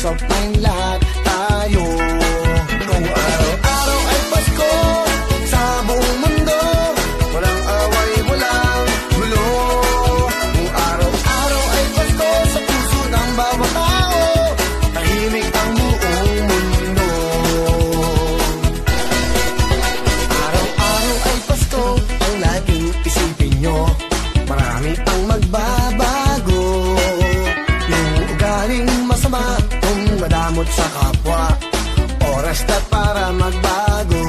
of mind lahat tayo. Kung araw-araw ay Pasko sa buong mundo, walang away, walang gulo. Kung araw-araw ay Pasko sa puso ng bawat tao, tahimik ang buong mundo. Araw-araw ay Pasko, ang laging isipin nyo, marami pang magbabago. Yung ugaling masama, kung madamot sa kapwa, oras na para magbago.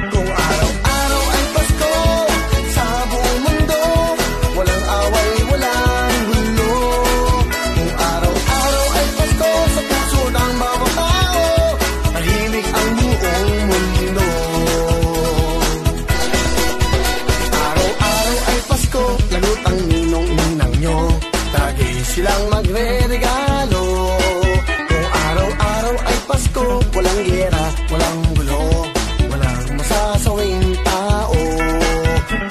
Kung araw-araw ay Pasko sa buong mundo, walang away, walang gulo. Kung araw-araw ay Pasko sa puso ng bawat tao, tahimik ang buong mundo. Araw-araw ay Pasko, lagot ang ninong-ninang nyo, lagi silang magre-regalo. Kung araw-araw ay Pasko, walang gera, walang gulo, walang masasawing tao.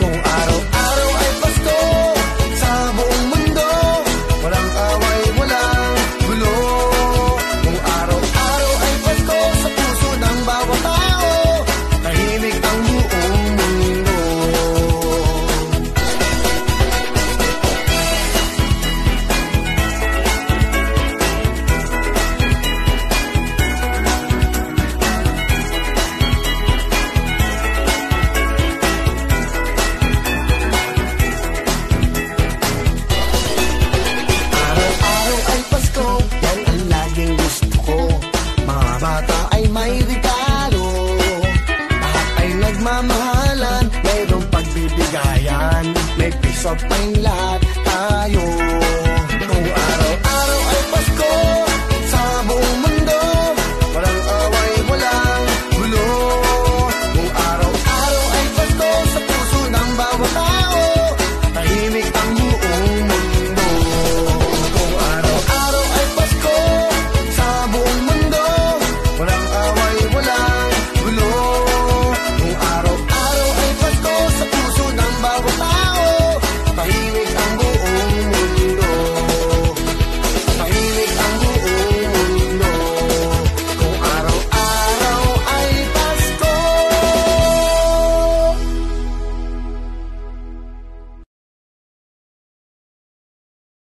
Kung araw-araw ay Pasko sa buong mundo, walang away, walang gulo. Kung araw-araw ay Pasko sa puso ng bawat tao, tahimik ang buong mundo. Araw-araw ay Pasko, yan ang laging gusto ko. Mga bata ay may regalo, lahat ay nagmamahalan, mayroong pagbibigayan, may peace of mind